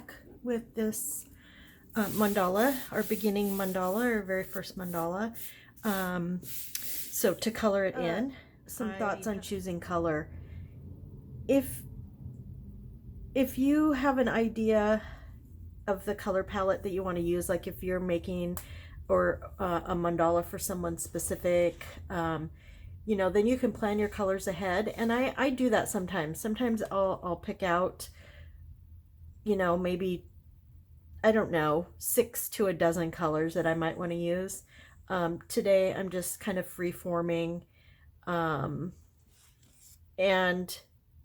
back with this mandala, our beginning mandala, our very first mandala. So to color it in, some thoughts on choosing color. If you have an idea of the color palette that you want to use, like if you're making or a mandala for someone specific, you know, then you can plan your colors ahead. And I do that sometimes. Sometimes I'll pick out, you know, maybe, I don't know, 6 to a dozen colors that I might want to use. Today I'm just kind of free forming, and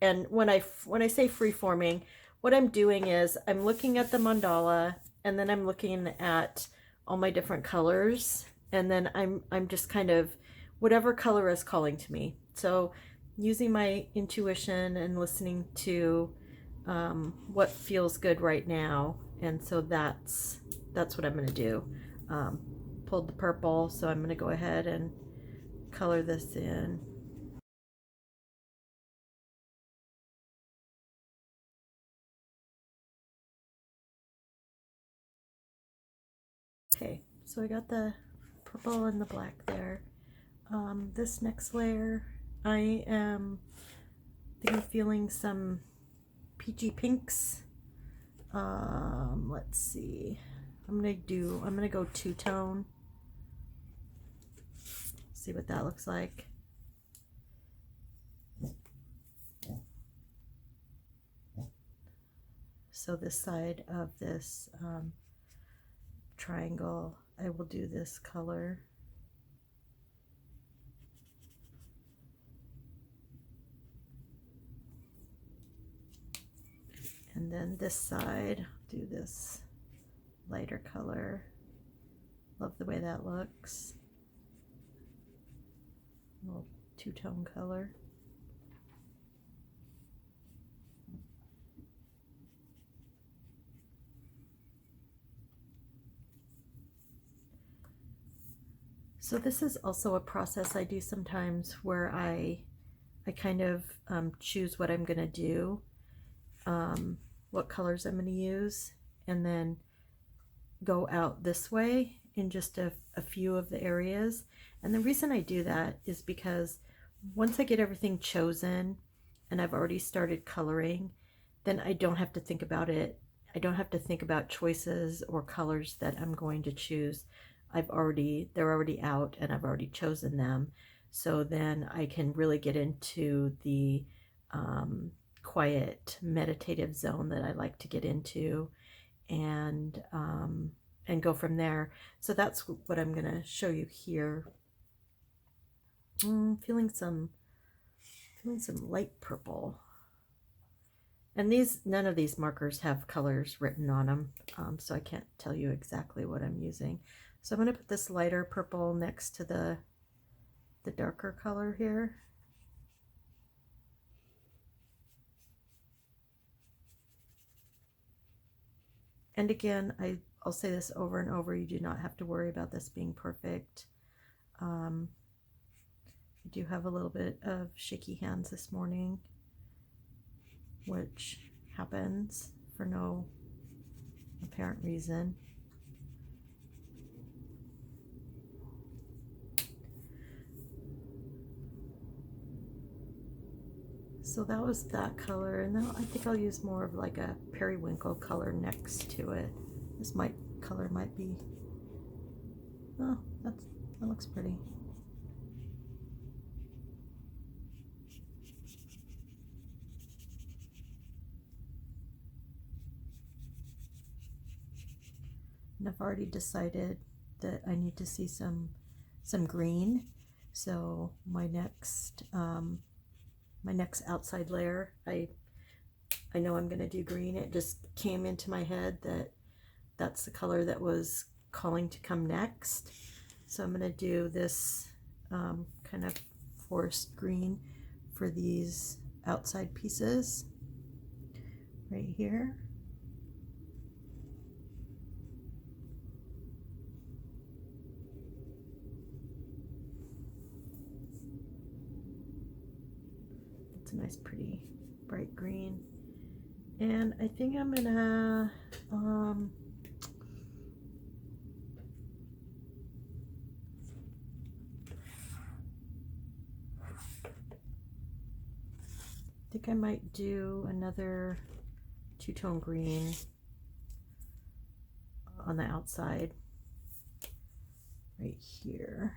when I say free forming, what I'm doing is I'm looking at the mandala, and then I'm looking at all my different colors, and then I'm just kind of whatever color is calling to me. So using my intuition and listening to what feels good right now, and so that's what I'm going to do. Pulled the purple, so I'm going to go ahead and color this in. Okay, so I got the purple and the black there. This next layer, I am feeling some peachy pinks. Let's see. I'm gonna go two-tone. See what that looks like. So this side of this triangle, I will do this color. And then this side, do this lighter color. Love the way that looks. A little two-tone color. So this is also a process I do sometimes where I kind of choose what I'm going to do, what colors I'm going to use, and then go out this way in just a few of the areas. And the reason I do that is because once I get everything chosen and I've already started coloring, then I don't have to think about it. I don't have to think about choices or colors that I'm going to choose. They're already out and I've already chosen them. So then I can really get into the quiet meditative zone that I like to get into, and go from there. So that's what I'm gonna show you here. Feeling some light purple. And none of these markers have colors written on them, so I can't tell you exactly what I'm using. So I'm going to put this lighter purple next to the darker color here. And again, I'll say this over and over, you do not have to worry about this being perfect. I do have a little bit of shaky hands this morning, which happens for no apparent reason. So that was that color, and now I think I'll use more of like a periwinkle color next to it. This color might be, oh, that looks pretty. And I've already decided that I need to see some green. So my next outside layer, I know I'm going to do green. It just came into my head that that's the color that was calling to come next. So I'm going to do this kind of forest green for these outside pieces right here. It's a nice pretty bright green. And I think I'm gonna I think I might do another two-tone green on the outside right here.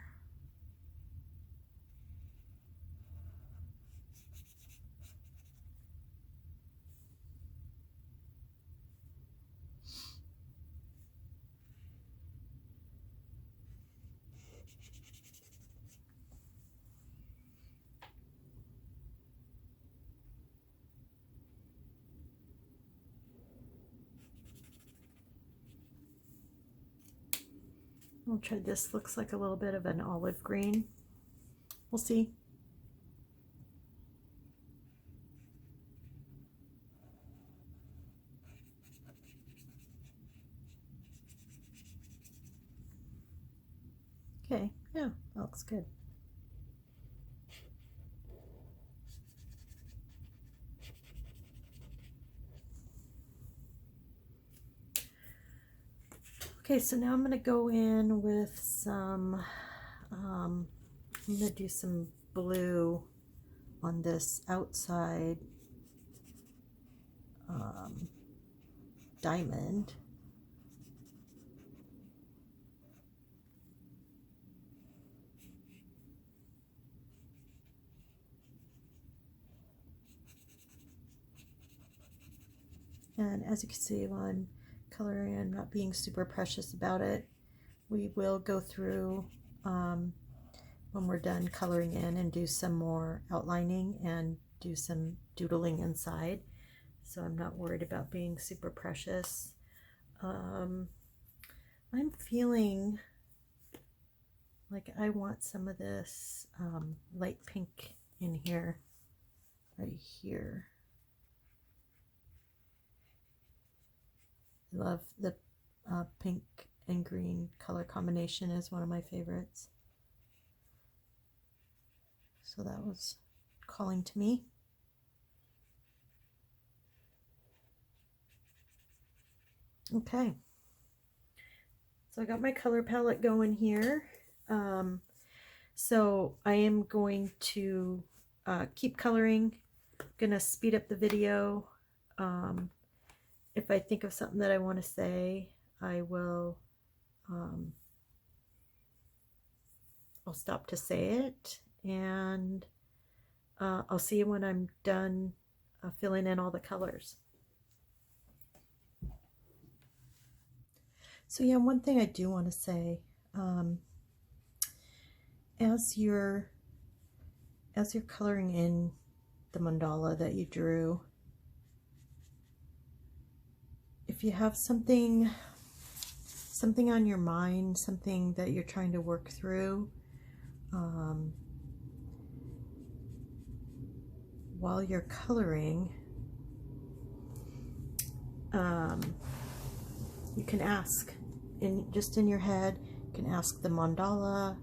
I'll try this. Looks like a little bit of an olive green. We'll see. Okay, yeah, that looks good. Okay, so now I'm going to go in with some, I'm going to do some blue on this outside diamond. And as you can see, while I'm coloring, I'm not being super precious about it. We will go through when we're done coloring in and do some more outlining and do some doodling inside. So I'm not worried about being super precious. I'm feeling like I want some of this light pink in here, right here. I love the pink and green color combination, is one of my favorites. So that was calling to me. Okay, so I got my color palette going here. So I am going to keep coloring. I'm gonna speed up the video. If I think of something that I want to say, I will I'll stop to say it, and I'll see you when I'm done filling in all the colors. So yeah, one thing I do want to say, as you're coloring in the mandala that you drew, if you have something on your mind, something that you're trying to work through, while you're coloring, you can ask just in your head. You can ask the mandala.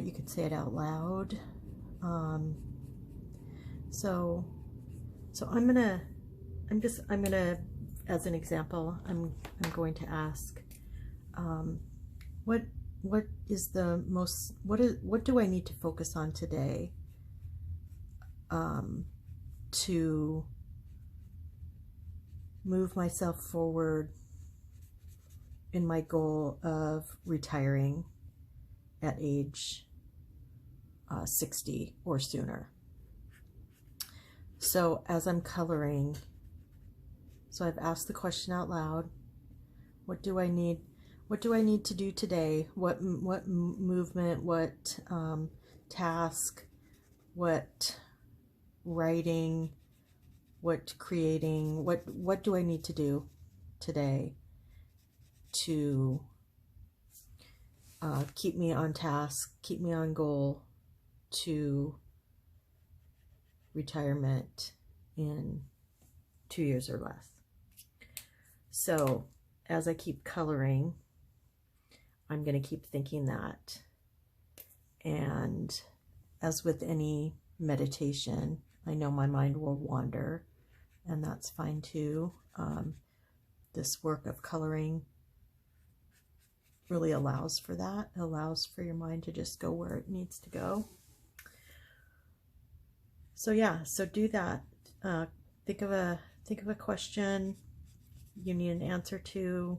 You could say it out loud. So I'm gonna, as an example, I'm going to ask, what is the most, what do I need to focus on today to move myself forward in my goal of retiring at age 60 or sooner. So as I'm coloring, so I've asked the question out loud, what do I need to do today? What movement, what task, what writing, what creating, what do I need to do today to keep me on task, keep me on goal to retirement in 2 years or less. So as I keep coloring, I'm going to keep thinking that. And as with any meditation, I know my mind will wander, and that's fine too. This work of coloring really allows for that. It allows for your mind to just go where it needs to go. So yeah, so do that. Think of a question you need an answer to,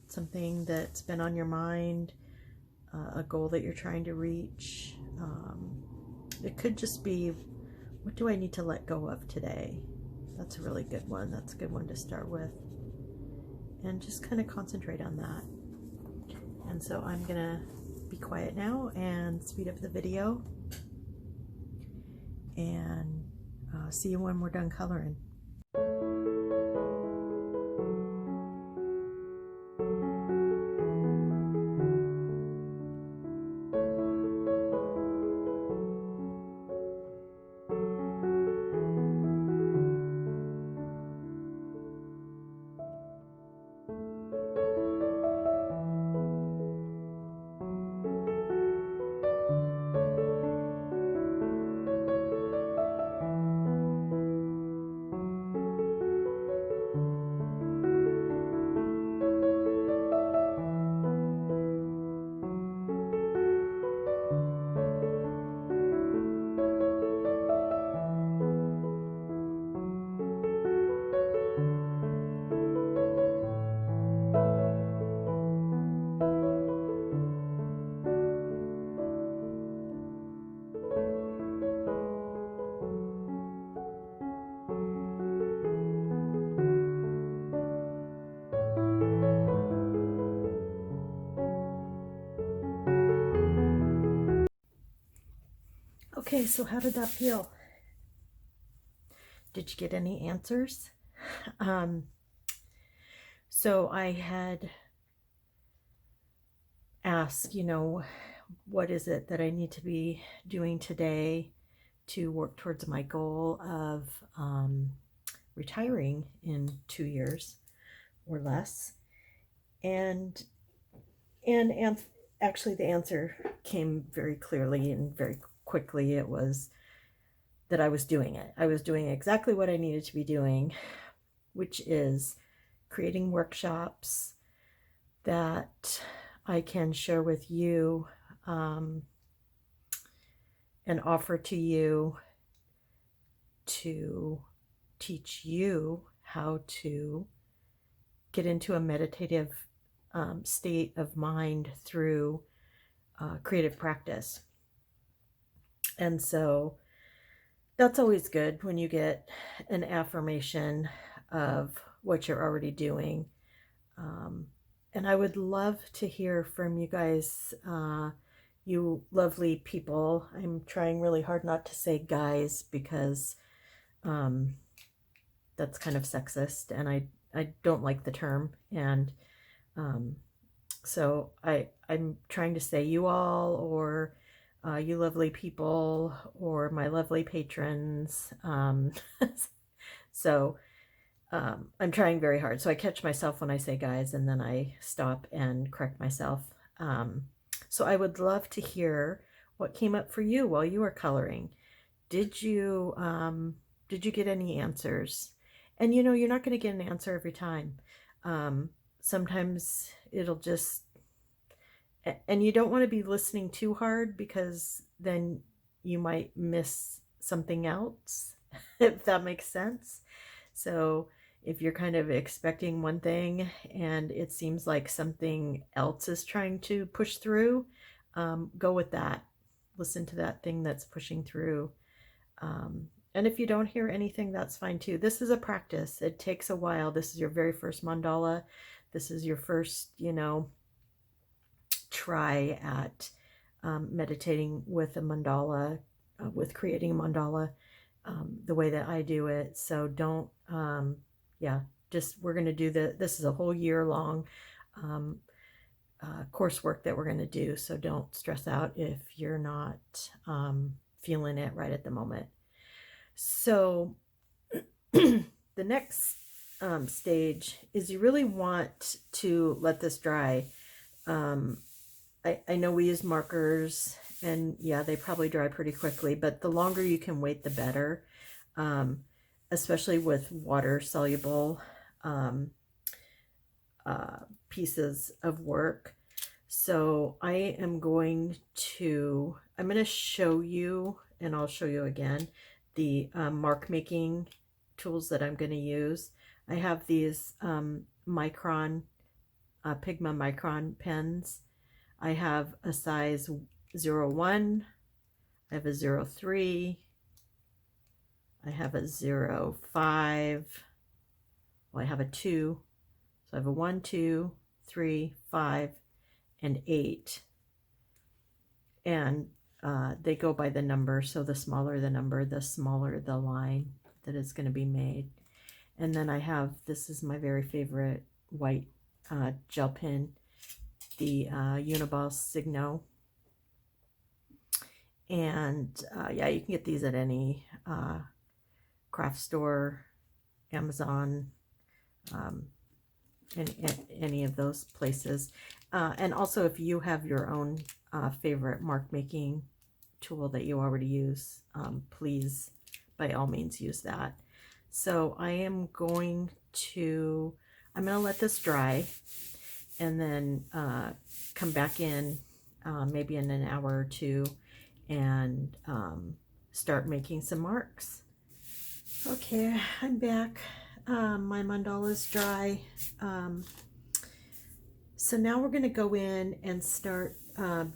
something that's been on your mind, a goal that you're trying to reach. It could just be, what do I need to let go of today? That's a really good one. That's a good one to start with. And just kind of concentrate on that. And so I'm gonna be quiet now and speed up the video, and see you when we're done coloring. Okay, so how did that feel? Did you get any answers? So I had asked, what is it that I need to be doing today to work towards my goal of retiring in 2 years or less? And actually the answer came very clearly and very quickly. It was that I was doing it. I was doing exactly what I needed to be doing, which is creating workshops that I can share with you and offer to you to teach you how to get into a meditative state of mind through creative practice. And so that's always good when you get an affirmation of what you're already doing. And I would love to hear from you guys, you lovely people. I'm trying really hard not to say guys because that's kind of sexist, and I don't like the term. And so I'm trying to say you all, or you lovely people, or my lovely patrons. So I'm trying very hard. So I catch myself when I say guys, and then I stop and correct myself. So I would love to hear what came up for you while you were coloring. Did you get any answers? And you're not going to get an answer every time. Sometimes it'll just, and you don't want to be listening too hard, because then you might miss something else, if that makes sense. So if you're kind of expecting one thing and it seems like something else is trying to push through, go with that. Listen to that thing that's pushing through. And if you don't hear anything, that's fine too. This is a practice. It takes a while. This is your very first mandala. This is your first, try at meditating with a mandala, with creating a mandala, the way that I do it. So don't, we're going to do this is a whole year long coursework that we're going to do. So don't stress out if you're not feeling it right at the moment. So the next stage is you really want to let this dry. I know we use markers, and yeah, they probably dry pretty quickly, but the longer you can wait, the better. especially with water soluble pieces of work. So I'm going to show you, and I'll show you again, the mark making tools that I'm going to use. I have these Micron, Pigma Micron pens. I have a size 01, I have a 03, I have a 05, well, I have a 2, so I have a 1, 2, 3, 5, and 8. And they go by the number, so the smaller the number, the smaller the line that is going to be made. And then I have, this is my very favorite white gel pen, the Uniball Signo. And yeah, you can get these at any craft store, Amazon, any of those places. And also, if you have your own favorite mark making tool that you already use, please by all means use that. So I'm going to let this dry, and then come back in maybe in an hour or two, and start making some marks. Okay, I'm back. My mandala is dry. So now we're going to go in and start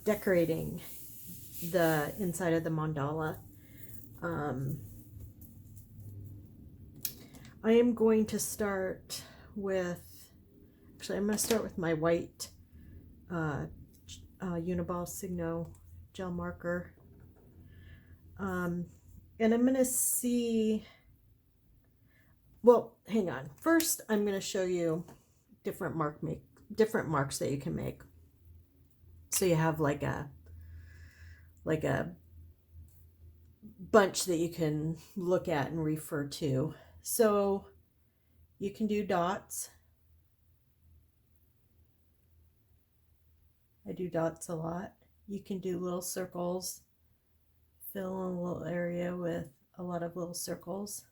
decorating the inside of the mandala. I am going to start with, actually I'm going to start with my white Uniball Signo gel marker. And I'm going to see, well, hang on. First, I'm going to show you different marks that you can make. So you have like a bunch that you can look at and refer to. So you can do dots. I do dots a lot. You can do little circles, fill in a little area with a lot of little circles.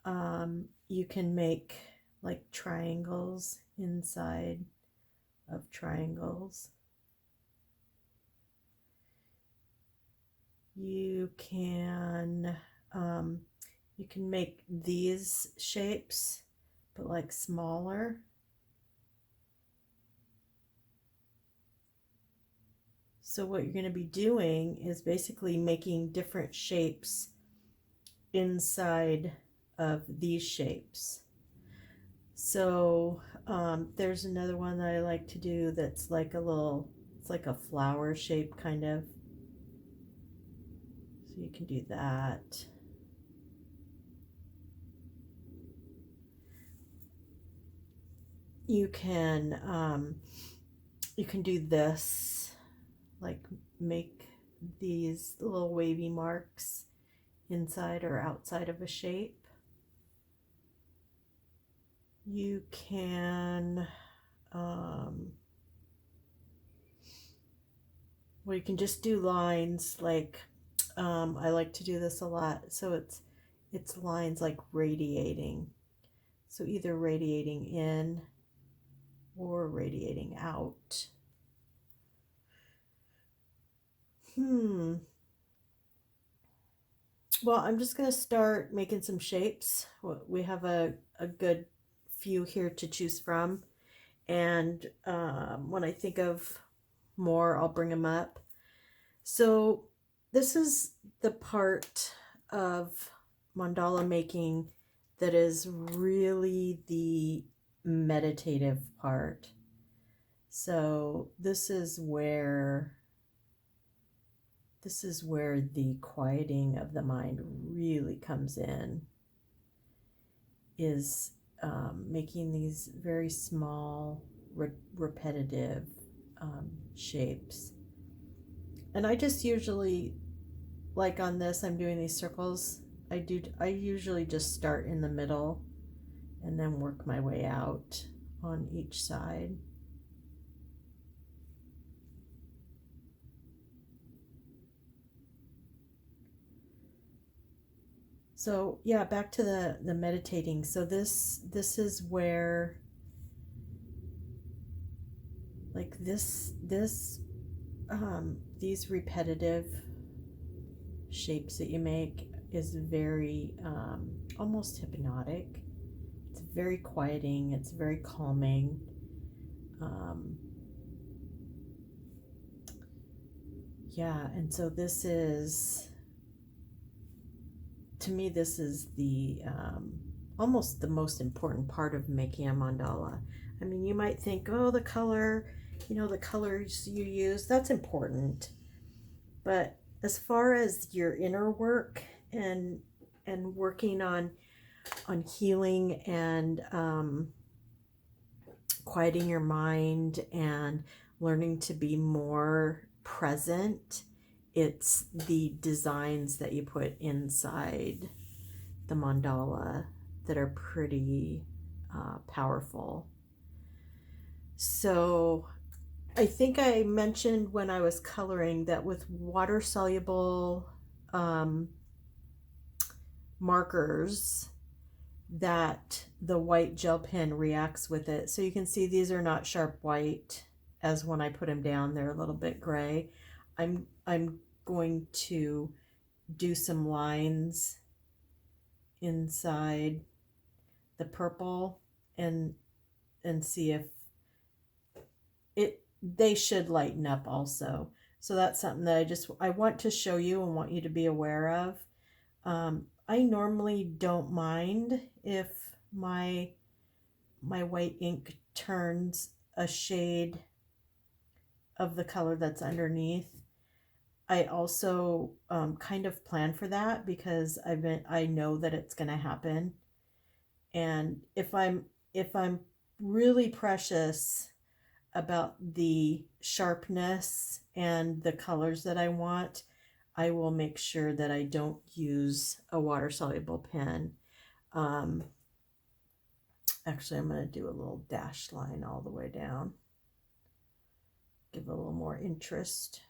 You can make like triangles inside of triangles. You can make these shapes, but like smaller. So what you're going to be doing is basically making different shapes inside of these shapes. So there's another one that I like to do that's like it's like a flower shape kind of. So you can do that. You can do this, like make these little wavy marks inside or outside of a shape. You can well, you can just do lines, like I like to do this a lot. So it's lines like radiating. So either radiating in or radiating out. Well, I'm just going to start making some shapes. We have a good few here to choose from. And when I think of more, I'll bring them up. So this is the part of mandala making that is really the meditative part. So this is where the quieting of the mind really comes in, is making these very small, repetitive shapes. And I just usually, like on this, I'm doing these circles. I usually just start in the middle and then work my way out on each side. So yeah, back to the meditating. So this is where, like, these repetitive shapes that you make is very almost hypnotic. It's very quieting. It's very calming. Yeah, and so this is, to me, this is the almost the most important part of making a mandala. I mean, you might think, oh, the color, the colors you use, that's important. But as far as your inner work and working on healing and quieting your mind and learning to be more present, it's the designs that you put inside the mandala that are pretty powerful. So I think I mentioned when I was coloring that with water soluble markers, that the white gel pen reacts with it. So you can see these are not sharp white, as when I put them down they're a little bit gray. I'm going to do some lines inside the purple and see if they should lighten up also. So that's something that I want to show you and want you to be aware of. I normally don't mind if my white ink turns a shade of the color that's underneath. I also kind of plan for that because I know that it's going to happen. And if I'm really precious about the sharpness and the colors that I want, I will make sure that I don't use a water soluble pen. Actually, I'm going to do a little dashed line all the way down. Give it a little more interest.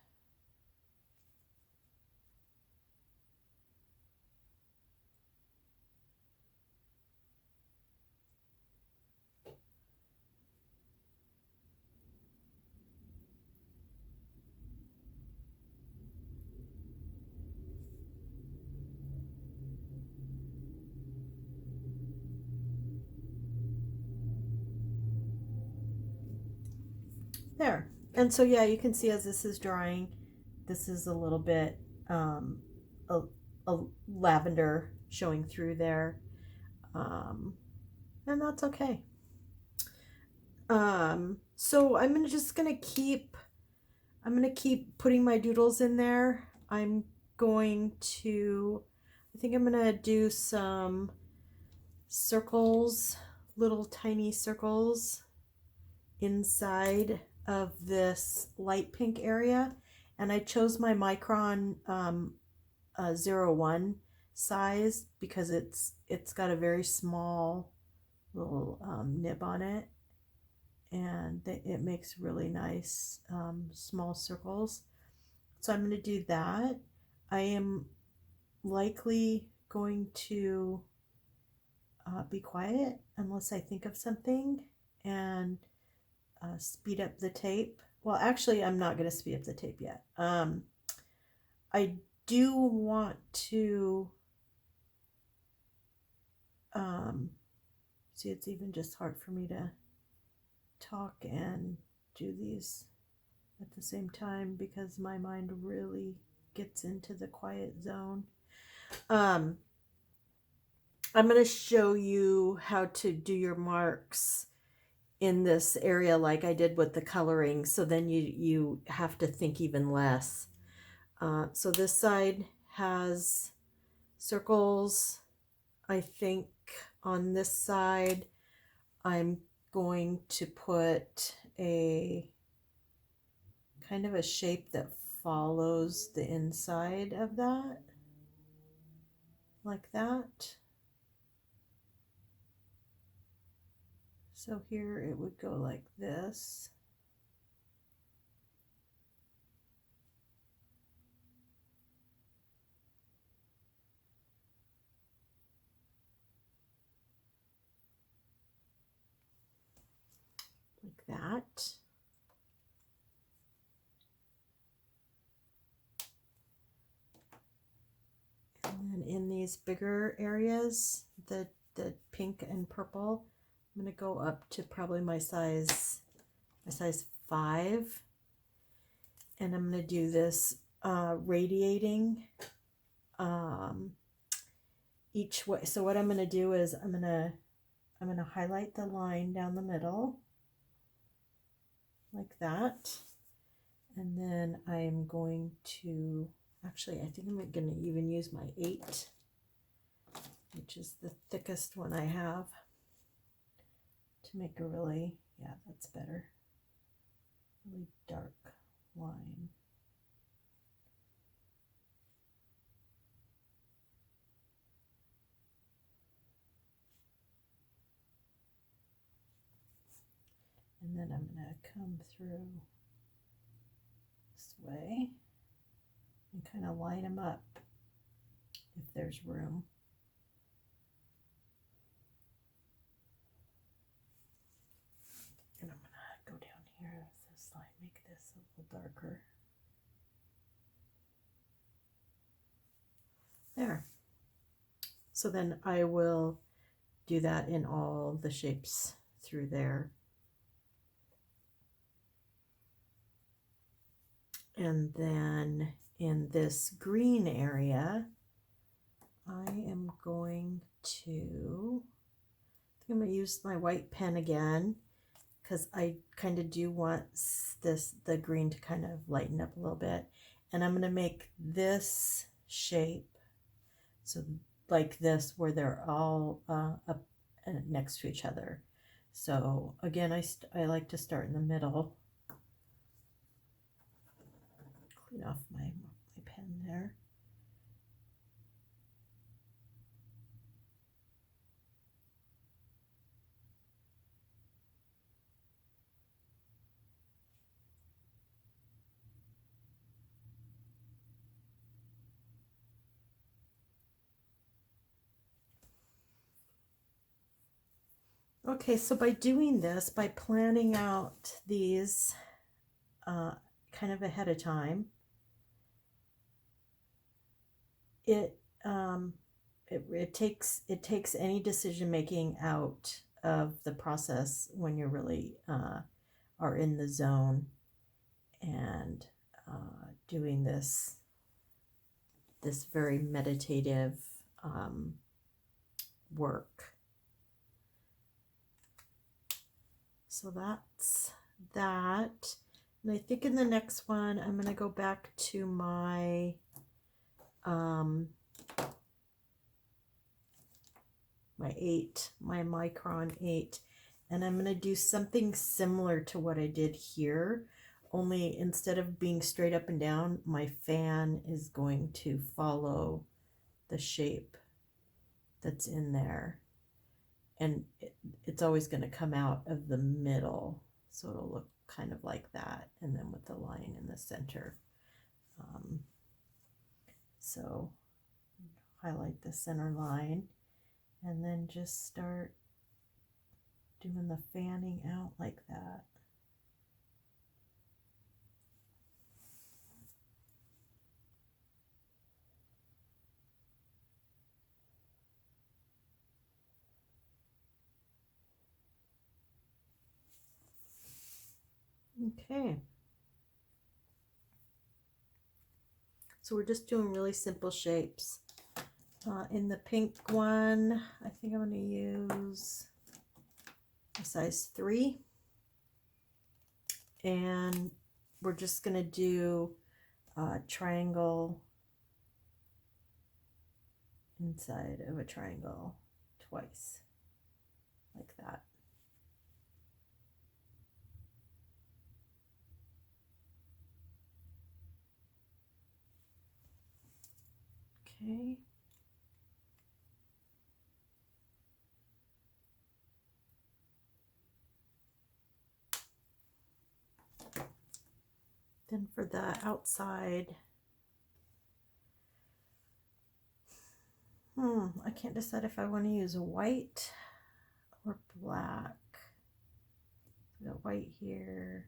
There. And so, yeah, you can see as this is drying, this is a little bit a lavender showing through there. And that's okay. So I'm just gonna keep putting my doodles in there. I think I'm gonna do some circles, little tiny circles inside of this light pink area, and I chose my micron 01 size because it's got a very small little nib on it, and it makes really nice small circles. So I'm going to do that. I am likely going to be quiet unless I think of something and speed up the tape. Well, actually, I'm not going to speed up the tape yet. I do want to see, it's even just hard for me to talk and do these at the same time because my mind really gets into the quiet zone. I'm going to show you how to do your marks in this area like I did with the coloring, so then you have to think even less. So this side has circles. I think on this side I'm going to put a kind of a shape that follows the inside of that, like that. So here it would go like this. that. And then in these bigger areas, the pink and purple, I'm going to go up to probably my size 5. And I'm going to do this radiating each way. So what I'm going to do is I'm going to highlight the line down the middle like that. And then I'm going to, actually, I think I'm going to even use my 8, which is the thickest one I have, to make a really, yeah, that's better, really dark line. And then I'm going to come through this way and kind of line them up if there's room. And I'm going to go down here with this line, make this a little darker. There. So then I will do that in all the shapes through there. And then in this green area, I am going to, I think I'm going to use my white pen again, because I kind of do want the green to kind of lighten up a little bit. And I'm going to make this shape, so like this, where they're all up next to each other. So again, I like to start in the middle. Clean off my pen there. Okay, so by doing this, by planning out these kind of ahead of time, it takes any decision making out of the process when you're really are in the zone and doing this very meditative work. So that's that. And I think in the next one, I'm going to go back to my my micron 8, and I'm going to do something similar to what I did here, only instead of being straight up and down, my fan is going to follow the shape that's in there, and it's always going to come out of the middle, so it'll look kind of like that, and then with the line in the center. So highlight the center line and then just start doing the fanning out like that. Okay. So we're just doing really simple shapes. In the pink one, I think I'm going to use a size 3. And we're just going to do a triangle inside of a triangle twice, like that. Okay. Then for the outside, I can't decide if I want to use white or black. We got white here,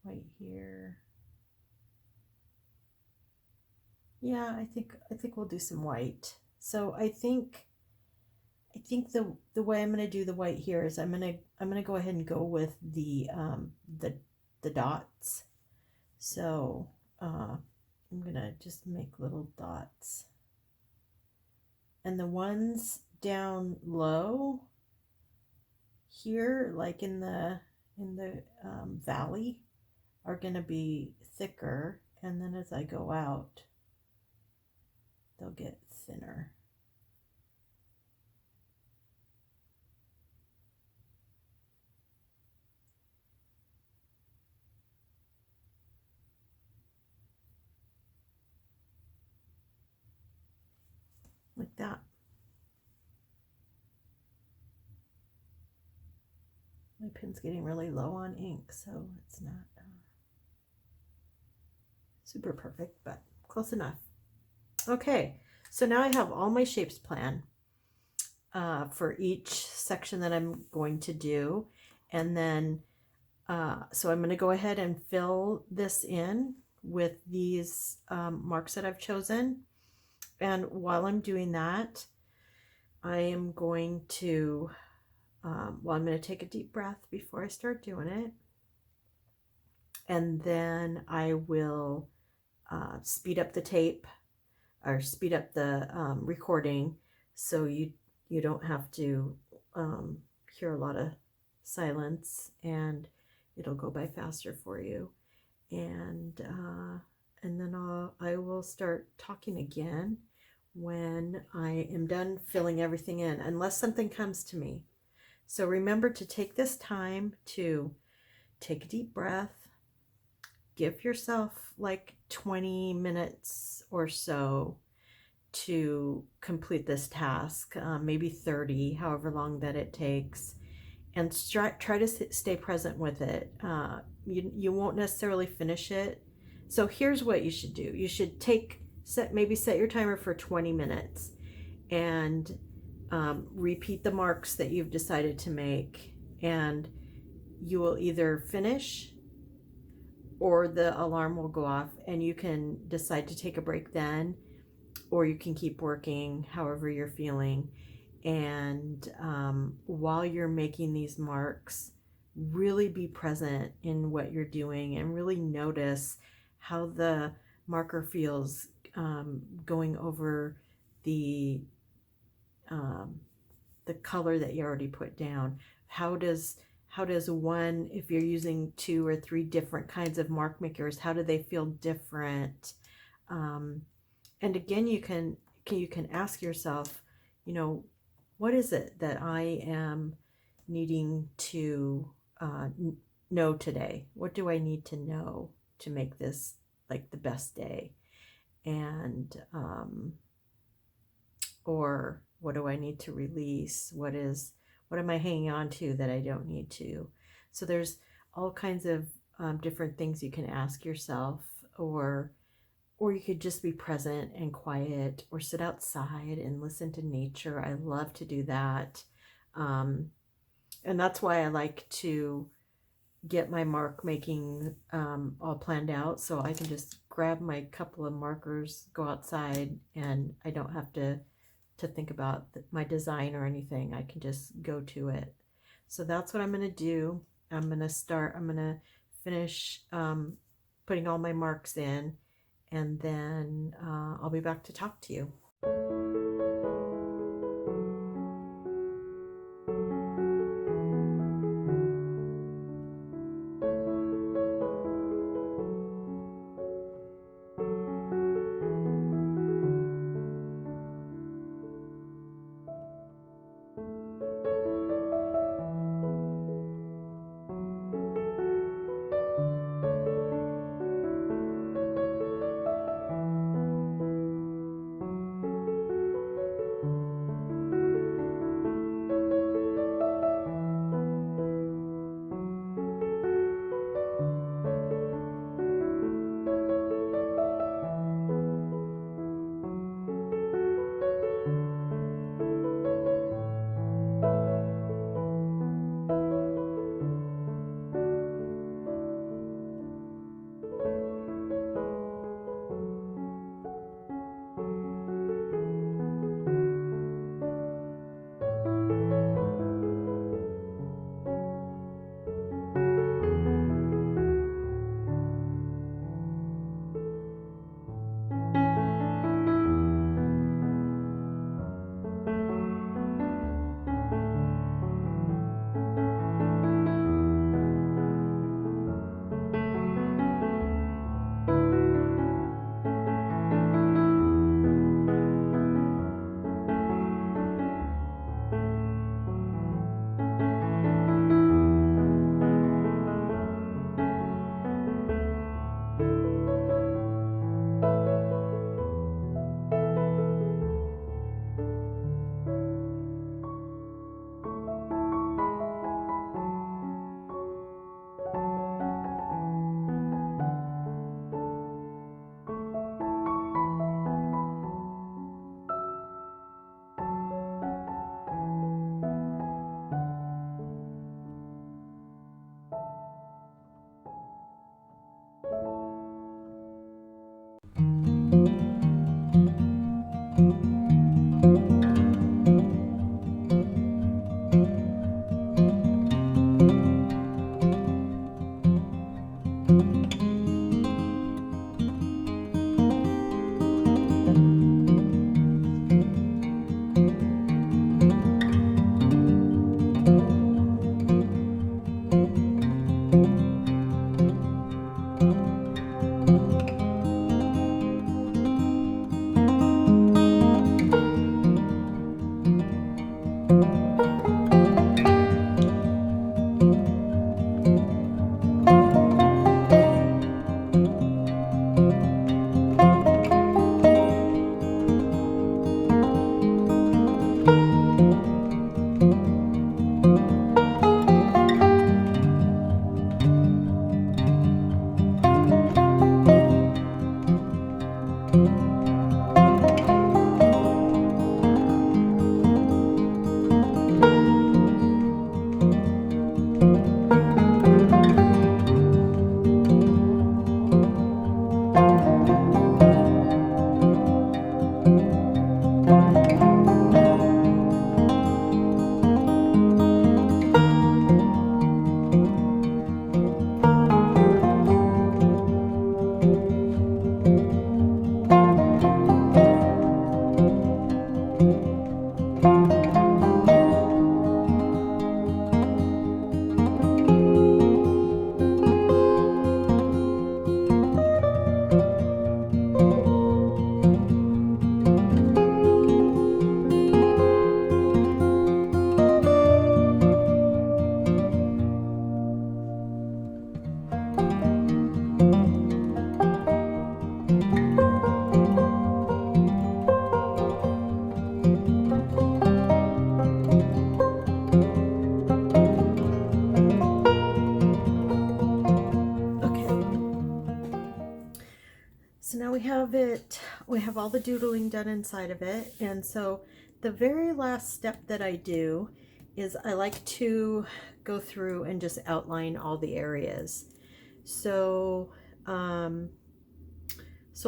white here. Yeah, I think we'll do some white. So I think the way I'm gonna do the white here is I'm gonna go ahead and go with the dots. So I'm gonna just make little dots, and the ones down low here, like in the valley, are gonna be thicker, and then as I go out, they'll get thinner. Like that. My pen's getting really low on ink, so it's not super perfect, but close enough. Okay, so now I have all my shapes planned for each section that I'm going to do, and then so I'm going to go ahead and fill this in with these marks that I've chosen. And while I'm doing that, I am going to I'm going to take a deep breath before I start doing it, and then I will speed up the tape, or speed up the recording, so you don't have to hear a lot of silence, and it'll go by faster for you. And then I will start talking again when I am done filling everything in, unless something comes to me. So remember to take this time to take a deep breath, give yourself like 20 minutes or so to complete this task, maybe 30, however long that it takes, and try to stay present with it. You won't necessarily finish it. So here's what you should do. You should set your timer for 20 minutes and repeat the marks that you've decided to make, and you will either finish or the alarm will go off, and you can decide to take a break then, or you can keep working however you're feeling. And while you're making these marks, really be present in what you're doing, and really notice how the marker feels going over the color that you already put down. How does one, if you're using 2 or 3 different kinds of mark makers, how do they feel different? And again, you can ask yourself, what is it that I am needing to know today? What do I need to know to make this like the best day? And or what do I need to release? What am I hanging on to that I don't need to? So there's all kinds of different things you can ask yourself, or you could just be present and quiet, or sit outside and listen to nature. I love to do that. And that's why I like to get my mark making all planned out, so I can just grab my couple of markers, go outside, and I don't have to think about my design or anything. I can just go to it. So that's what I'm going to do. I'm going to finish putting all my marks in, and then I'll be back to talk to you. So now we have all the doodling done inside of it. And so the very last step that I do is I like to go through and just outline all the areas. So, so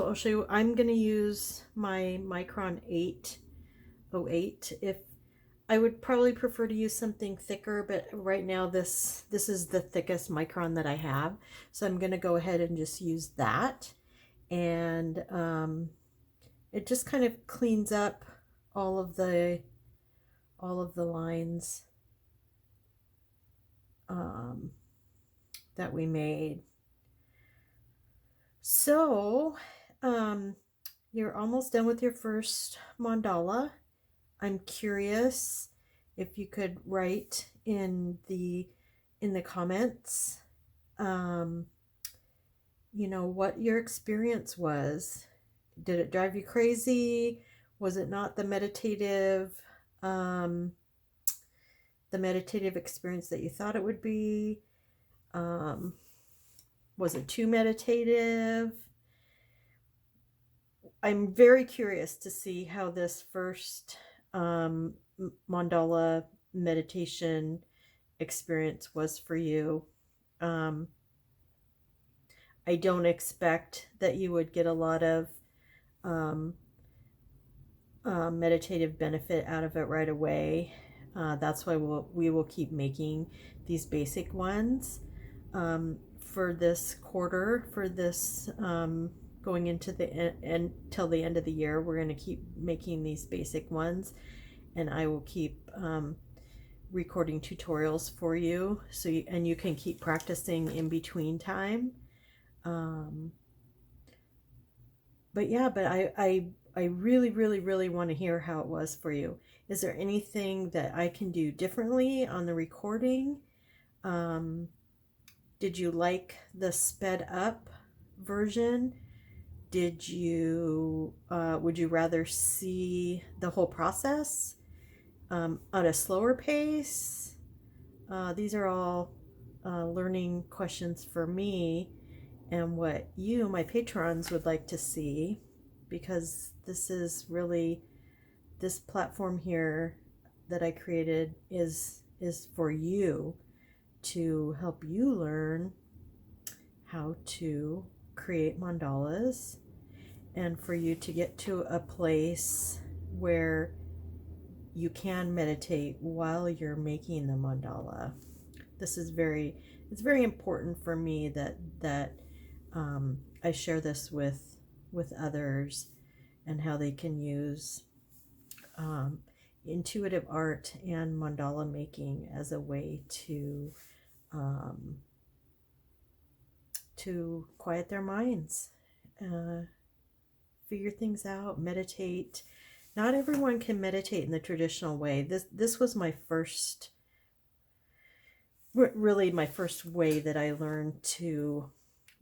I'll show you, I'm going to use my Micron 808. If I would probably prefer to use something thicker, but right now this is the thickest Micron that I have. So I'm going to go ahead and just use that. And it just kind of cleans up all of the lines that we made. So you're almost done with your first mandala. I'm curious if you could write in the comments you know, what your experience was. Did it drive you crazy? Was it not the meditative experience that you thought it would be? Was it too meditative? I'm very curious to see how this first mandala meditation experience was for you. I don't expect that you would get a lot of meditative benefit out of it right away. That's why we will keep making these basic ones for this quarter, for this going into the end till the end of the year. We're going to keep making these basic ones, and I will keep recording tutorials for you, so you can keep practicing in between time. But yeah, but I really want to hear how it was for you. Is there anything that I can do differently on the recording? Did you like the sped up version? Did you would you rather see the whole process on a slower pace? These are all learning questions for me, and what you, my patrons, would like to see, because this is really, this platform here that I created is for you, to help you learn how to create mandalas, and for you to get to a place where you can meditate while you're making the mandala. This is it's very important for me that I share this with others, and how they can use intuitive art and mandala making as a way to quiet their minds, figure things out, meditate. Not everyone can meditate in the traditional way. This was my first, really my first way that I learned to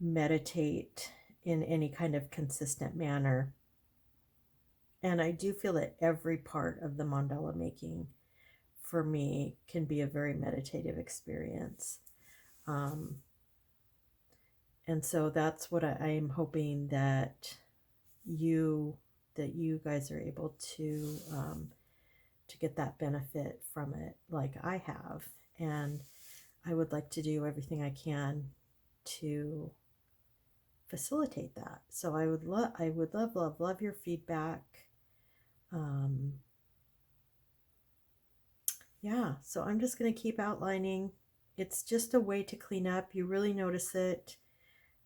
meditate in any kind of consistent manner. And I do feel that every part of the mandala making for me can be a very meditative experience. And so that's what I am hoping that you guys are able to get that benefit from it like I have. And I would like to do everything I can to facilitate that. So I would love your feedback. Yeah, so I'm just going to keep outlining. It's just a way to clean up. You really notice it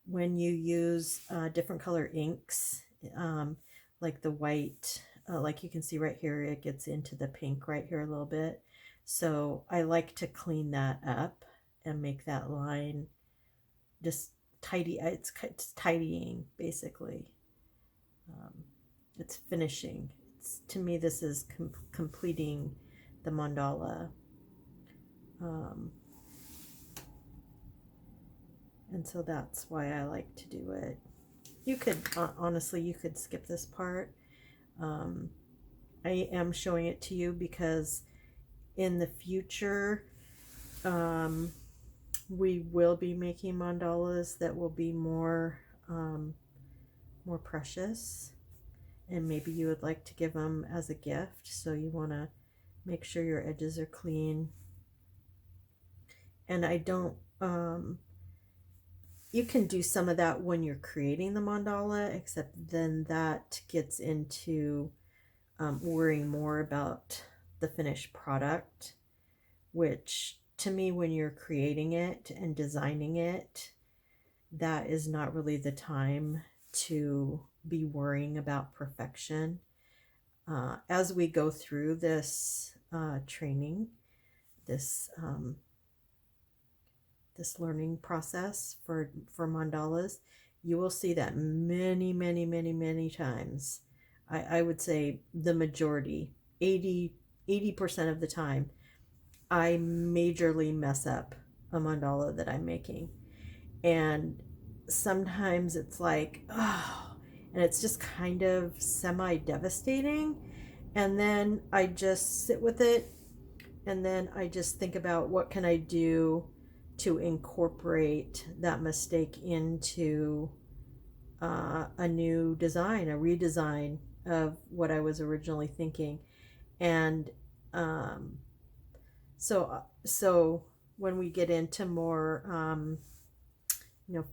when you use different color inks, like the white, like you can see right here, it gets into the pink right here a little bit. So I like to clean that up and make that line just tidy. It's tidying, basically. It's finishing. To me, this is completing the mandala. And so that's why I like to do it. You could, honestly, you could skip this part. I am showing it to you because in the future, we will be making mandalas that will be more precious, and maybe you would like to give them as a gift, so you want to make sure your edges are clean. And I don't, you can do some of that when you're creating the mandala, except then that gets into worrying more about the finished product, which to me, when you're creating it and designing it, that is not really the time to be worrying about perfection. As we go through this training, this learning process for mandalas, you will see that many times. I would say the majority, 80% of the time, I majorly mess up a mandala that I'm making. And sometimes it's like, oh, and it's just kind of semi-devastating. And then I just sit with it, and then I just think about what can I do to incorporate that mistake into a new design, a redesign of what I was originally thinking. And so when we get into more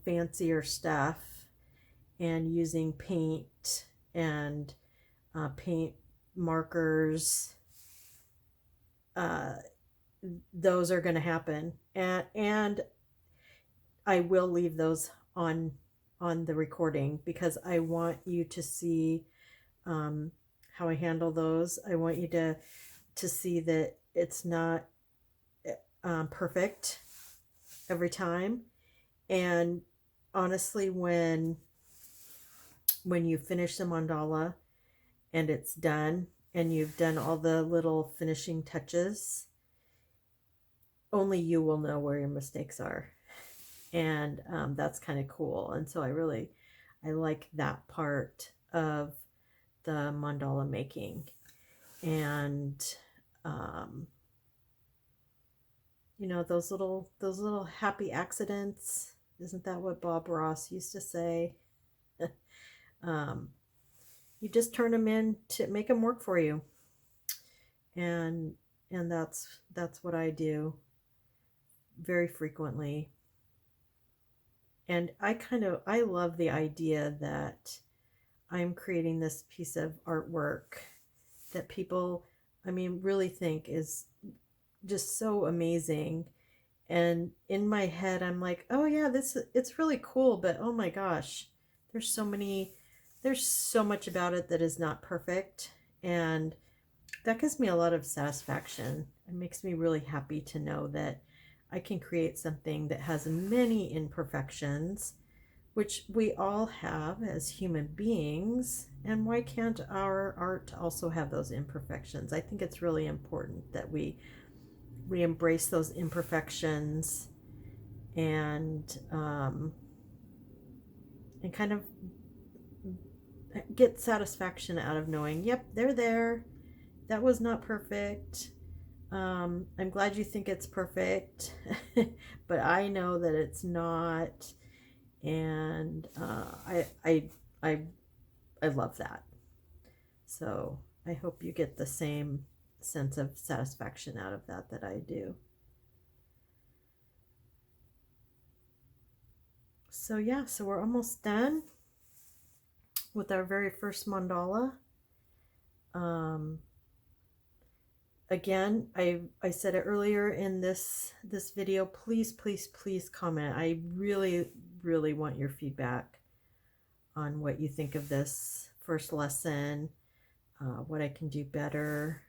fancier stuff and using paint and paint markers, those are going to happen, and I will leave those on the recording because I want you to see how I handle those. I want you to see that it's not perfect every time. And honestly, when you finish the mandala and it's done and you've done all the little finishing touches, only you will know where your mistakes are. And that's kind of cool. And so I like that part of the mandala making. And those little happy accidents, isn't that what Bob Ross used to say? You just turn them in to make them work for you. And that's what I do very frequently. And I love the idea that I'm creating this piece of artwork that people, really think is just so amazing. And in my head, I'm like, oh yeah, it's really cool, but oh my gosh, there's so much about it that is not perfect. And that gives me a lot of satisfaction. It makes me really happy to know that I can create something that has many imperfections, which we all have as human beings. And why can't our art also have those imperfections? I think it's really important that we embrace those imperfections and and kind of get satisfaction out of knowing, yep, they're there. That was not perfect. I'm glad you think it's perfect, but I know that it's not, and I love that. So I hope you get the same sense of satisfaction out of that I do. So yeah, so we're almost done with our very first mandala. Again, I said it earlier in this video, please comment. I really want your feedback on what you think of this first lesson, what I can do better,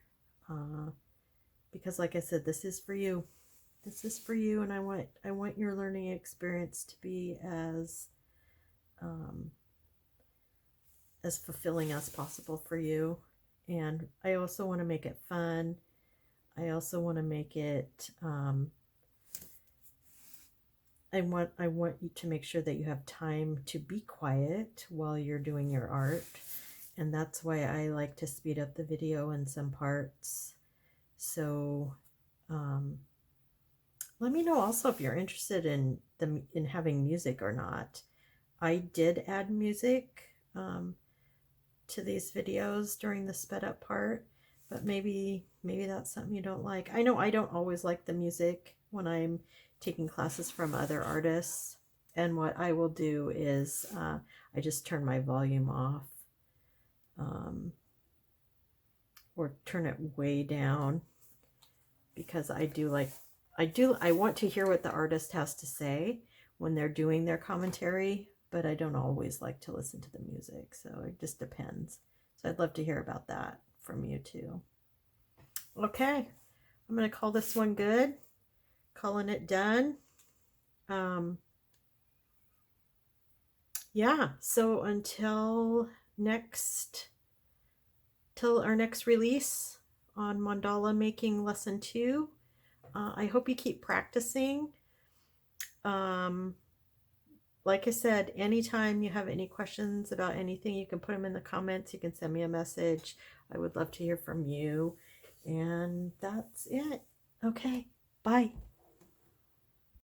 because like I said, this is for you. This is for you, and I want your learning experience to be as fulfilling as possible for you. And I also want to make it fun. I also want to make it I want you to make sure that you have time to be quiet while you're doing your art. And that's why I like to speed up the video in some parts. So let me know also if you're interested in having music or not. I did add music to these videos during the sped up part, but maybe that's something you don't like. I know I don't always like the music when I'm taking classes from other artists, and what I will do is I just turn my volume off, or turn it way down, because I want to hear what the artist has to say when they're doing their commentary, but I don't always like to listen to the music, so it just depends. So I'd love to hear about that from you too. Okay, I'm going to call this one good. Calling it done. Yeah, so until our next release on mandala making lesson 2, I hope you keep practicing. Like I said, anytime you have any questions about anything, you can put them in the comments. You can send me a message. I would love to hear from you. And that's it. Okay, bye.